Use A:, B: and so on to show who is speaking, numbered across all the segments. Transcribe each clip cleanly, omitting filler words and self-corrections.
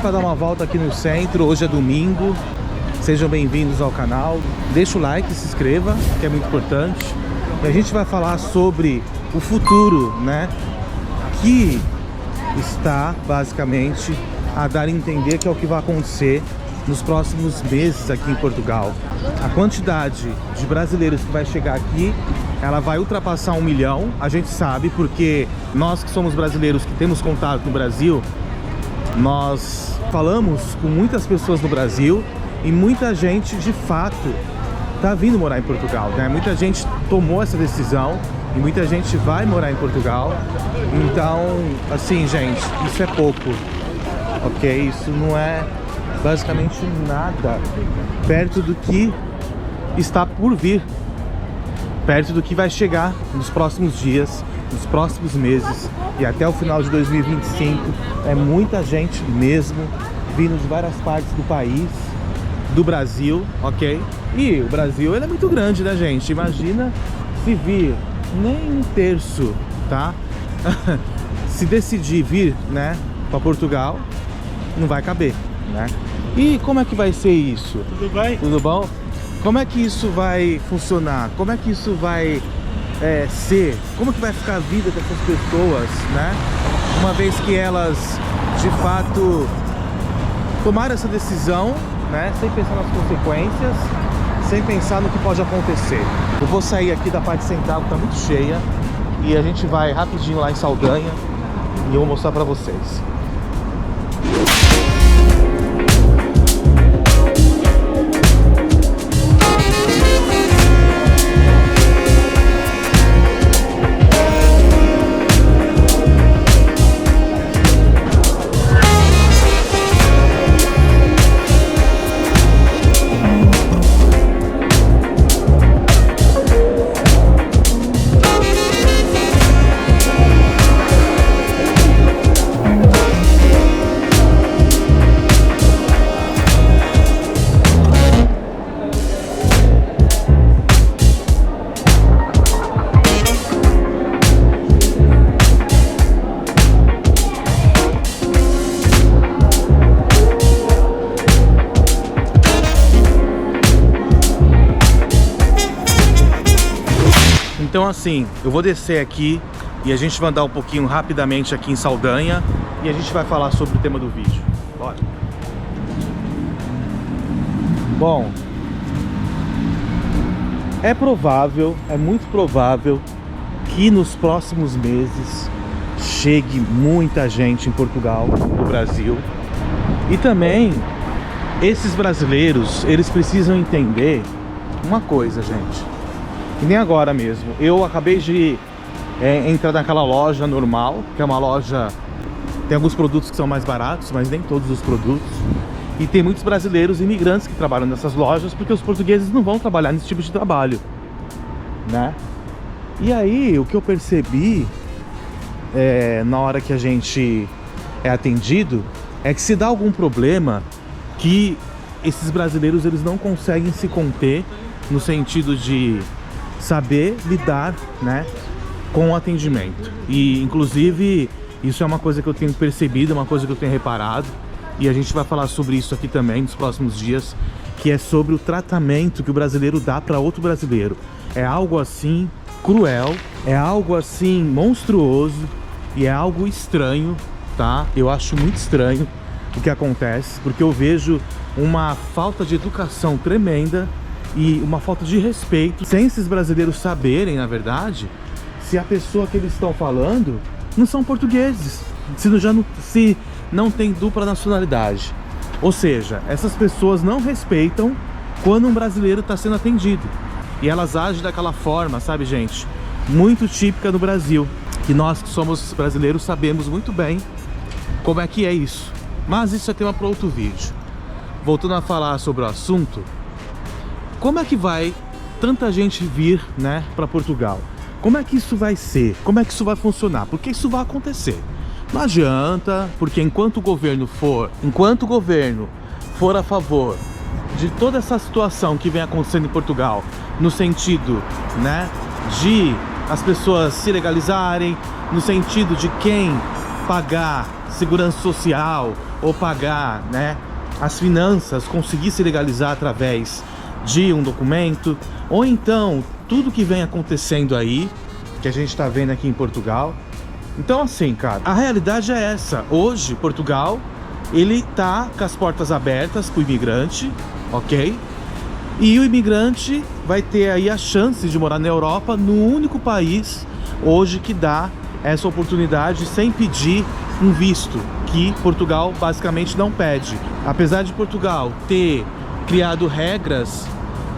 A: para dar uma volta aqui no centro. Hoje é domingo. Sejam bem-vindos ao canal. Deixa o like, se inscreva, que é muito importante. E a gente vai falar sobre o futuro, né? Que está basicamente a dar a entender que é o que vai acontecer nos próximos meses aqui em Portugal. A quantidade de brasileiros que vai chegar aqui, ela vai ultrapassar 1 milhão. A gente sabe, porque nós que somos brasileiros, que temos contato no Brasil, nós falamos com muitas pessoas no Brasil e muita gente de fato tá vindo morar em Portugal, né? Muita gente tomou essa decisão e muita gente vai morar em Portugal. Então, assim, gente, isso é pouco, ok? Isso não é basicamente nada perto do que está por vir, perto do que vai chegar nos próximos dias, nos próximos meses e até o final de 2025. É muita gente mesmo vindo de várias partes do país, do Brasil, ok? E o Brasil, ele é muito grande, né, gente? Imagina se vir nem 1/3, tá? Se decidir vir, né, para Portugal, não vai caber, né? E como é que vai ser isso?
B: Tudo bem?
A: Tudo bom? Como é que isso vai funcionar? Como é que isso vai ser? Como é que vai ficar a vida dessas pessoas, né? Uma vez que elas, de fato, tomaram essa decisão, né? Sem pensar nas consequências, sem pensar no que pode acontecer. Eu vou sair aqui da parte central, que tá muito cheia, e a gente vai rapidinho lá em Saldanha e eu vou mostrar pra vocês. Então assim, eu vou descer aqui e a gente vai andar um pouquinho rapidamente aqui em Saldanha e a gente vai falar sobre o tema do vídeo. Bora! Bom, é provável, é muito provável que nos próximos meses chegue muita gente em Portugal, no Brasil. E também, esses brasileiros, eles precisam entender uma coisa, gente. Que nem agora mesmo. Eu acabei de entrar naquela loja normal, que é uma loja... Tem alguns produtos que são mais baratos, mas nem todos os produtos. E tem muitos brasileiros imigrantes que trabalham nessas lojas, porque os portugueses não vão trabalhar nesse tipo de trabalho, né? E aí, o que eu percebi na hora que a gente é atendido, é que se dá algum problema, que esses brasileiros, eles não conseguem se conter, no sentido de saber lidar, né, com o atendimento. E inclusive isso é uma coisa que eu tenho percebido, é uma coisa que eu tenho reparado, e a gente vai falar sobre isso aqui também nos próximos dias, que é sobre o tratamento que o brasileiro dá para outro brasileiro. É algo assim cruel, é algo assim monstruoso e é algo estranho, tá? Eu acho muito estranho o que acontece, porque eu vejo uma falta de educação tremenda e uma falta de respeito, sem esses brasileiros saberem, na verdade, se a pessoa que eles estão falando não são portugueses, se não tem dupla nacionalidade. Ou seja, essas pessoas não respeitam quando um brasileiro está sendo atendido. E elas agem daquela forma, sabe, gente? Muito típica do Brasil. Que nós que somos brasileiros sabemos muito bem como é que é isso. Mas isso é tema para outro vídeo. Voltando a falar sobre o assunto, como é que vai tanta gente vir, né, para Portugal? Como é que isso vai ser? Como é que isso vai funcionar? Porque isso vai acontecer. Não adianta, porque enquanto o governo for a favor de toda essa situação que vem acontecendo em Portugal, no sentido, né, de as pessoas se legalizarem, no sentido de quem pagar segurança social, ou pagar, né, as finanças, conseguir se legalizar através de um documento, ou então tudo que vem acontecendo aí, que a gente tá vendo aqui em Portugal. Então assim, cara, a realidade é essa. Hoje, Portugal, ele tá com as portas abertas pro imigrante, ok? E o imigrante vai ter aí a chance de morar na Europa, no único país hoje que dá essa oportunidade sem pedir um visto, que Portugal basicamente não pede. Apesar de Portugal ter criado regras,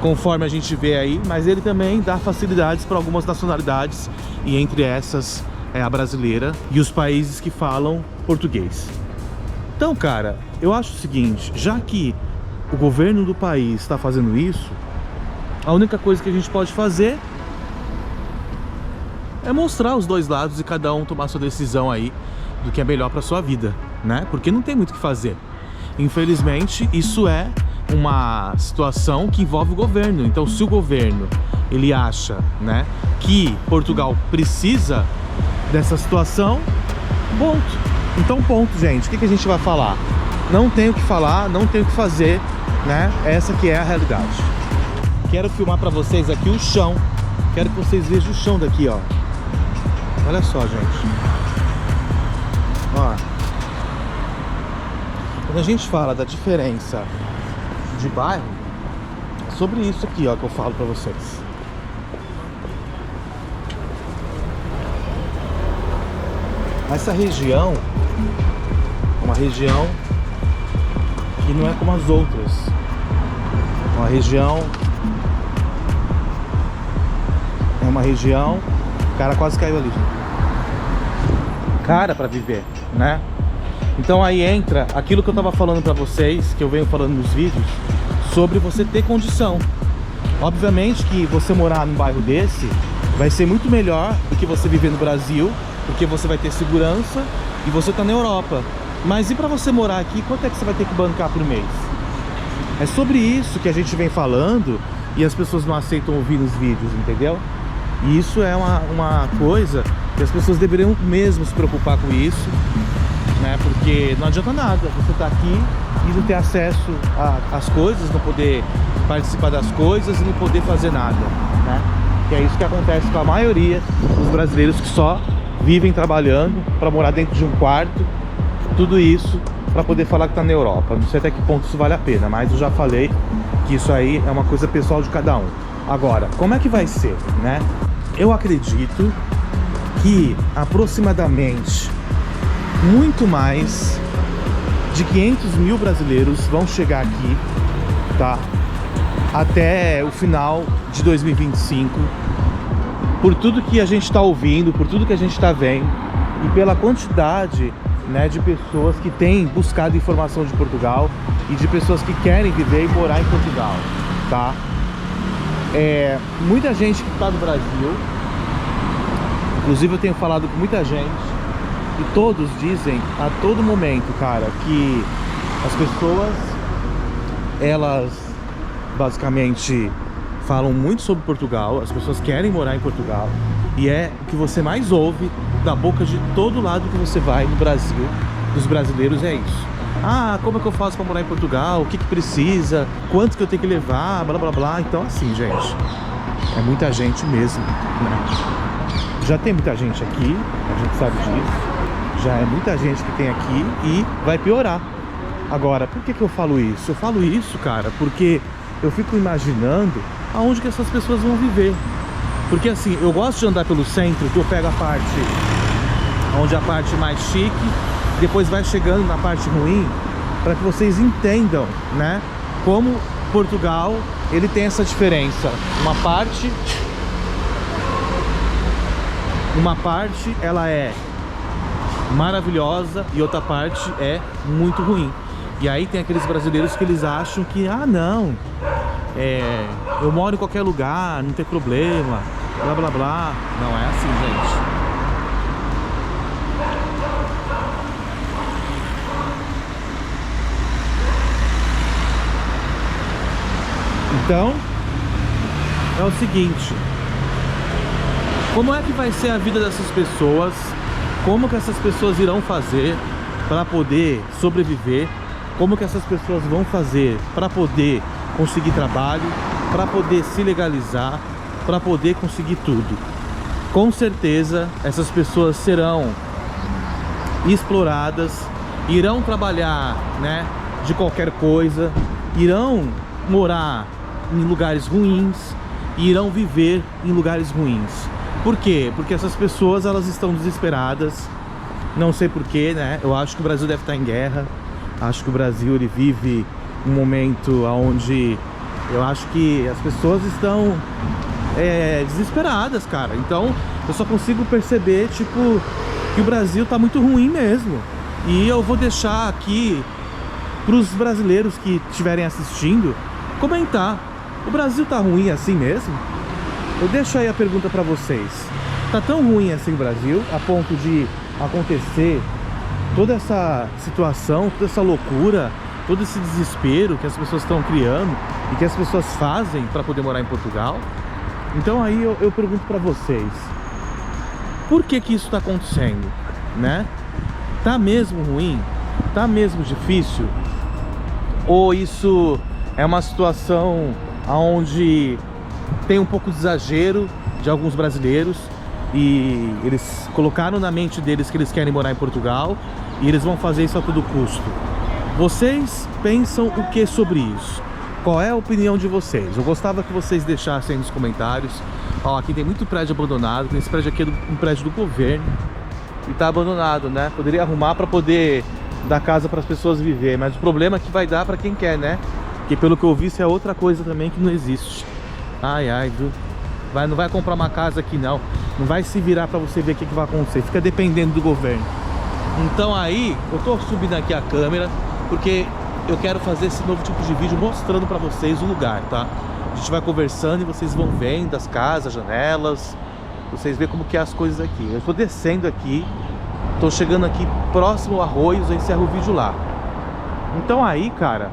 A: conforme a gente vê aí, mas ele também dá facilidades para algumas nacionalidades, e entre essas é a brasileira e os países que falam português. Então, cara, eu acho o seguinte, já que o governo do país está fazendo isso, a única coisa que a gente pode fazer é mostrar os dois lados e cada um tomar sua decisão aí do que é melhor para sua vida, né? Porque não tem muito o que fazer. Infelizmente, isso é uma situação que envolve o governo. Então, se o governo ele acha, né, que Portugal precisa dessa situação, ponto. Então, ponto, gente. O que a gente vai falar? Não tem o que falar, não tem o que fazer, né? Essa que é a realidade. Quero filmar para vocês aqui o chão. Quero que vocês vejam o chão daqui, ó. Olha só, gente. Ó. Quando a gente fala da diferença de bairro, é sobre isso aqui, ó, que eu falo para vocês. Essa região é uma região que não é como as outras. Uma região... É uma região... O cara quase caiu ali. Cara pra viver, né? Então aí entra aquilo que eu tava falando pra vocês, que eu venho falando nos vídeos, sobre você ter condição. Obviamente que você morar num bairro desse vai ser muito melhor do que você viver no Brasil, porque você vai ter segurança e você tá na Europa. Mas e pra você morar aqui, quanto é que você vai ter que bancar por mês? É sobre isso que a gente vem falando e as pessoas não aceitam ouvir nos vídeos, entendeu? E isso é uma coisa que as pessoas deveriam mesmo se preocupar com isso, né? Porque não adianta nada você tá aqui e não ter acesso às coisas, não poder participar das coisas e não poder fazer nada, né? Que é isso que acontece com a maioria dos brasileiros que só vivem trabalhando para morar dentro de um quarto, tudo isso para poder falar que tá na Europa. Não sei até que ponto isso vale a pena, mas eu já falei que isso aí é uma coisa pessoal de cada um. Agora, como é que vai ser, né? Eu acredito que aproximadamente muito mais de 500 mil brasileiros vão chegar aqui, tá? Até o final de 2025, por tudo que a gente está ouvindo, por tudo que a gente está vendo e pela quantidade, né, de pessoas que têm buscado informação de Portugal e de pessoas que querem viver e morar em Portugal, tá? Muita gente que está no Brasil, inclusive eu tenho falado com muita gente e todos dizem a todo momento, cara, que as pessoas, elas basicamente falam muito sobre Portugal, as pessoas querem morar em Portugal e é o que você mais ouve da boca de todo lado que você vai no Brasil, dos brasileiros, é isso. Ah, como é que eu faço para morar em Portugal? O que precisa? Quanto que eu tenho que levar? Blá, blá, blá. Então, assim, gente, é muita gente mesmo, né? Já tem muita gente aqui, a gente sabe disso. Já é muita gente que tem aqui e vai piorar. Agora, por que eu falo isso? Eu falo isso, cara, porque eu fico imaginando aonde que essas pessoas vão viver. Porque, assim, eu gosto de andar pelo centro, que eu pego a parte onde é a parte mais chique, depois vai chegando na parte ruim, para que vocês entendam, né, como Portugal, ele tem essa diferença. Uma parte ela é maravilhosa e outra parte é muito ruim. E aí tem aqueles brasileiros que eles acham que, ah, não, eu moro em qualquer lugar, não tem problema, blá blá blá. Não é assim, gente. Então, é o seguinte, como é que vai ser a vida dessas pessoas? Como que essas pessoas irão fazer? para poder sobreviver, como que essas pessoas vão fazer para poder conseguir trabalho, para poder se legalizar, para poder conseguir tudo. Com certeza essas pessoas serão exploradas, irão trabalhar, né, de qualquer coisa, irão morar em lugares ruins, irão viver em lugares ruins. Por quê? Porque essas pessoas, elas estão desesperadas. Não sei porquê, né? Eu acho que o Brasil deve estar em guerra. Acho que o Brasil, ele vive um momento onde eu acho que as pessoas estão desesperadas, cara. Então eu só consigo perceber, tipo, que o Brasil tá muito ruim mesmo. E eu vou deixar aqui pros brasileiros que estiverem assistindo comentar: o Brasil tá ruim assim mesmo? Eu deixo aí a pergunta pra vocês. Tá tão ruim assim o Brasil, a ponto de acontecer toda essa situação, toda essa loucura, todo esse desespero que as pessoas estão criando e que as pessoas fazem para poder morar em Portugal? Então aí eu pergunto para vocês, por que que isso está acontecendo, né? Tá mesmo ruim? Tá mesmo difícil? Ou isso é uma situação onde tem um pouco de exagero de alguns brasileiros e eles colocaram na mente deles que eles querem morar em Portugal e eles vão fazer isso a todo custo? Vocês pensam o que sobre isso? Qual é a opinião de vocês? Eu gostava que vocês deixassem nos comentários. Ó, aqui tem muito prédio abandonado. Esse prédio aqui é um prédio do governo e tá abandonado, né? Poderia arrumar para poder dar casa para as pessoas viver, mas o problema é que vai dar para quem quer, né? Porque pelo que eu vi, isso é outra coisa também que não existe. Ai, ai, viu? Não vai comprar uma casa aqui não. Não vai se virar para você ver o que vai acontecer. Fica dependendo do governo. Então aí, eu tô subindo aqui a câmera porque eu quero fazer esse novo tipo de vídeo mostrando pra vocês o lugar, tá? A gente vai conversando e vocês vão vendo as casas, janelas, vocês veem como que é as coisas aqui. Eu tô descendo aqui, tô chegando aqui próximo ao Arroios, eu encerro o vídeo lá. Então aí, cara,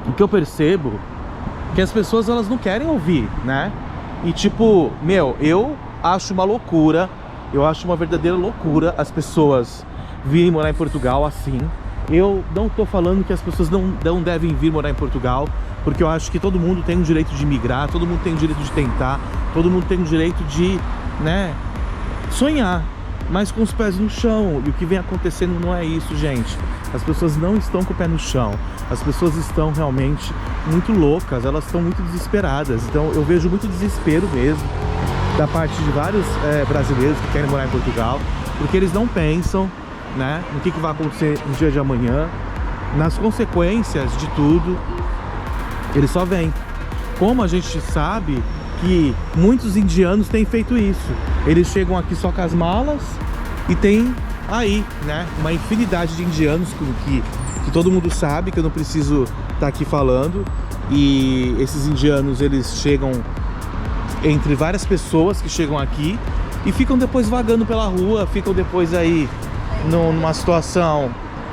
A: o que eu percebo é que as pessoas, elas não querem ouvir, né? E tipo, meu, eu acho uma loucura, eu acho uma verdadeira loucura as pessoas virem morar em Portugal assim. Eu não tô falando que as pessoas não devem vir morar em Portugal, porque eu acho que todo mundo tem o direito de migrar, todo mundo tem o direito de tentar, todo mundo tem o direito de, né, sonhar, mas com os pés no chão. E o que vem acontecendo não é isso, gente. As pessoas não estão com o pé no chão, as pessoas estão realmente muito loucas, elas estão muito desesperadas. Então eu vejo muito desespero mesmo da parte de vários brasileiros que querem morar em Portugal, porque eles não pensam, né, no que vai acontecer no dia de amanhã, nas consequências de tudo. Eles só vêm. Como a gente sabe que muitos indianos têm feito isso, eles chegam aqui só com as malas e tem aí, né, uma infinidade de indianos que todo mundo sabe, que eu não preciso estar aqui falando. E esses indianos, eles chegam entre várias pessoas que chegam aqui e ficam depois vagando pela rua, ficam depois aí numa situação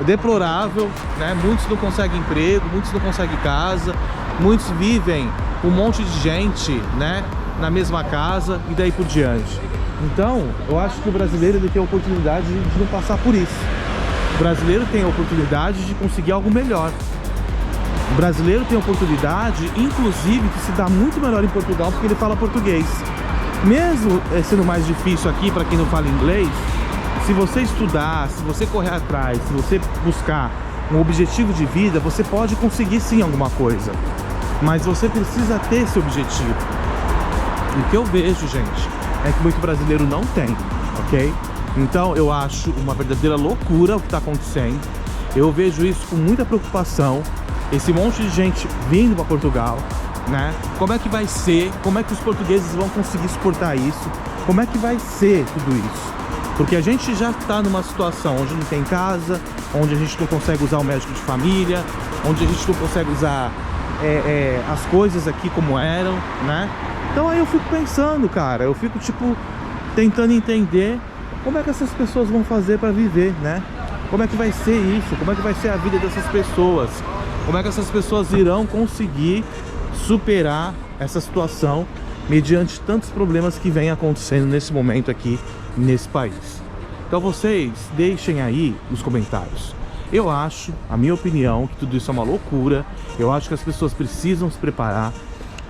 A: deplorável, né? Muitos não conseguem emprego, muitos não conseguem casa, muitos vivem um monte de gente, né, na mesma casa e daí por diante. Então, eu acho que o brasileiro, ele tem a oportunidade de não passar por isso. O brasileiro tem a oportunidade de conseguir algo melhor. O brasileiro tem a oportunidade, inclusive, de se dar muito melhor em Portugal, porque ele fala português. Mesmo sendo mais difícil aqui para quem não fala inglês, se você estudar, se você correr atrás, se você buscar um objetivo de vida, você pode conseguir sim alguma coisa. Mas você precisa ter esse objetivo. E o que eu vejo, gente, é que muito brasileiro não tem, ok? Então eu acho uma verdadeira loucura o que está acontecendo. Eu vejo isso com muita preocupação. Esse monte de gente vindo para Portugal, né? Como é que vai ser? Como é que os portugueses vão conseguir suportar isso? Como é que vai ser tudo isso? Porque a gente já está numa situação onde não tem casa, onde a gente não consegue usar o médico de família, onde a gente não consegue usar as coisas aqui como eram, né? Então aí eu fico pensando, cara, eu fico tipo tentando entender como é que essas pessoas vão fazer para viver, né? Como é que vai ser isso? Como é que vai ser a vida dessas pessoas? Como é que essas pessoas irão conseguir superar essa situação mediante tantos problemas que vem acontecendo nesse momento aqui nesse país? Então vocês deixem aí os comentários. Eu acho, a minha opinião, que tudo isso é uma loucura. Eu acho que as pessoas precisam se preparar.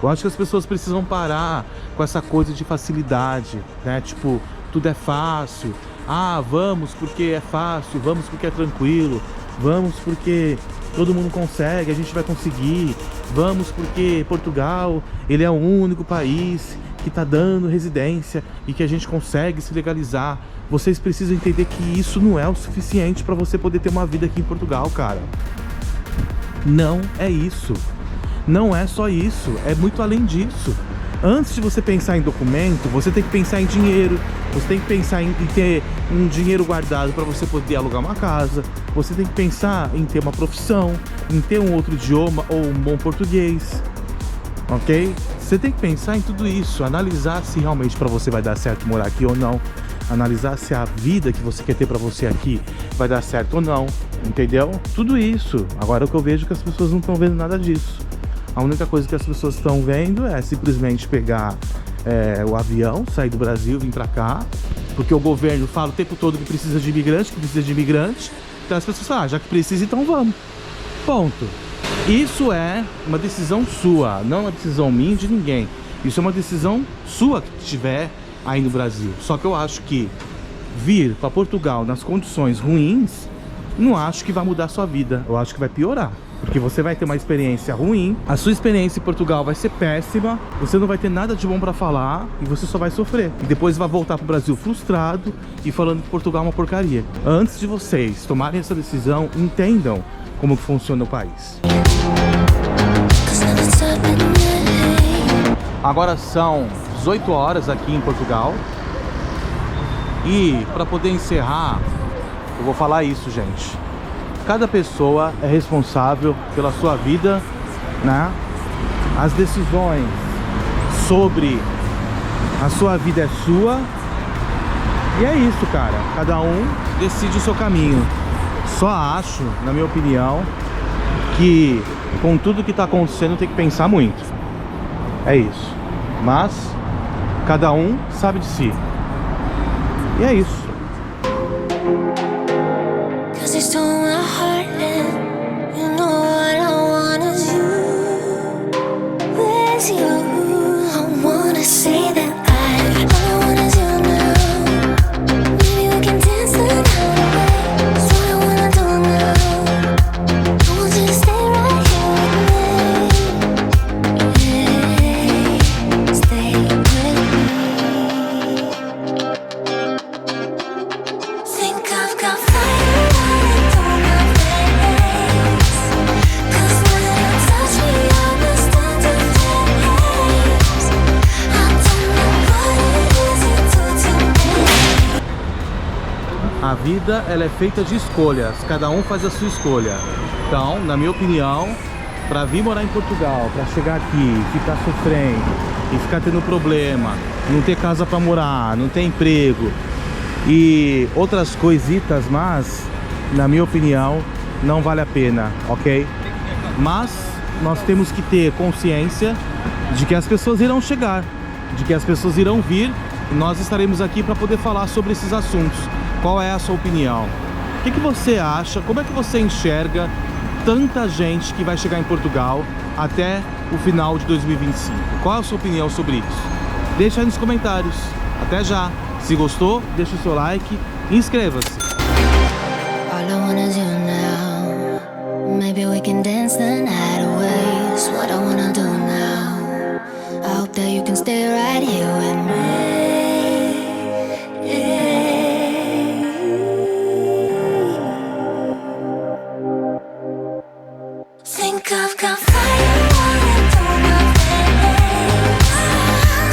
A: Eu acho que as pessoas precisam parar com essa coisa de facilidade, né? Tipo, tudo é fácil. Ah, vamos porque é fácil, vamos porque é tranquilo, vamos porque todo mundo consegue, a gente vai conseguir. Vamos porque Portugal, ele é o único país que está dando residência e que a gente consegue se legalizar. Vocês precisam entender que isso não é o suficiente para você poder ter uma vida aqui em Portugal, cara. Não é isso. Não é só isso, é muito além disso. Antes de você pensar em documento, você tem que pensar em dinheiro. Você tem que pensar em ter um dinheiro guardado para você poder alugar uma casa. Você tem que pensar em ter uma profissão, em ter um outro idioma ou um bom português. Ok? Você tem que pensar em tudo isso, analisar se realmente para você vai dar certo morar aqui ou não, analisar se a vida que você quer ter para você aqui vai dar certo ou não, entendeu? Tudo isso. Agora o que eu vejo é que as pessoas não estão vendo nada disso. A única coisa que as pessoas estão vendo é simplesmente pegar o avião, sair do Brasil, vir para cá, porque o governo fala o tempo todo que precisa de imigrante, então as pessoas falam, já que precisa, então vamos. Ponto. Isso é uma decisão sua, não uma decisão minha de ninguém. Isso é uma decisão sua que tiver aí no Brasil. Só que eu acho que vir para Portugal nas condições ruins, não acho que vai mudar a sua vida. Eu acho que vai piorar. Porque você vai ter uma experiência ruim, a sua experiência em Portugal vai ser péssima, você não vai ter nada de bom para falar e você só vai sofrer. E depois vai voltar pro Brasil frustrado e falando que Portugal é uma porcaria. Antes de vocês tomarem essa decisão, entendam como que funciona o país. Agora são 18 horas aqui em Portugal. E para poder encerrar, eu vou falar isso, gente. Cada pessoa é responsável pela sua vida, né? As decisões sobre a sua vida é sua. E é isso, cara. Cada um decide o seu caminho. Só acho, na minha opinião, que com tudo que tá acontecendo tem que pensar muito. É isso. Mas cada um sabe de si. E é isso. A vida, ela é feita de escolhas, cada um faz a sua escolha. Então, na minha opinião, para vir morar em Portugal, para chegar aqui, ficar sofrendo e ficar tendo problema, não ter casa para morar, não ter emprego e outras coisitas, mas, na minha opinião, não vale a pena, ok? Mas nós temos que ter consciência de que as pessoas irão chegar, de que as pessoas irão vir e nós estaremos aqui para poder falar sobre esses assuntos. Qual é a sua opinião? O que você acha? Como é que você enxerga tanta gente que vai chegar em Portugal até o final de 2025? Qual é a sua opinião sobre isso? Deixa aí nos comentários. Até já! Se gostou, deixa o seu like e inscreva-se.
B: I've got fire running through my veins.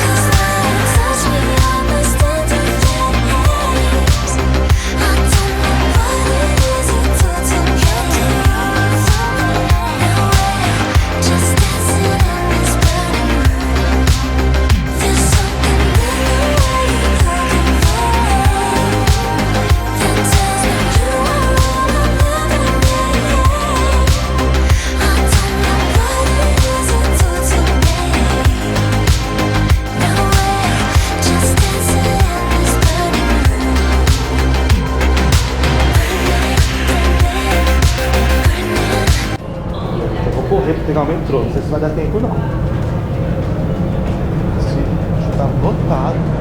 B: 'Cause when you touch me, I understand your feelings. I don't know what it is you do to me. Now we're just dancing in this burning room. There's something
A: pegar o metrô. Não sei se vai dar tempo, não. Tá lotado.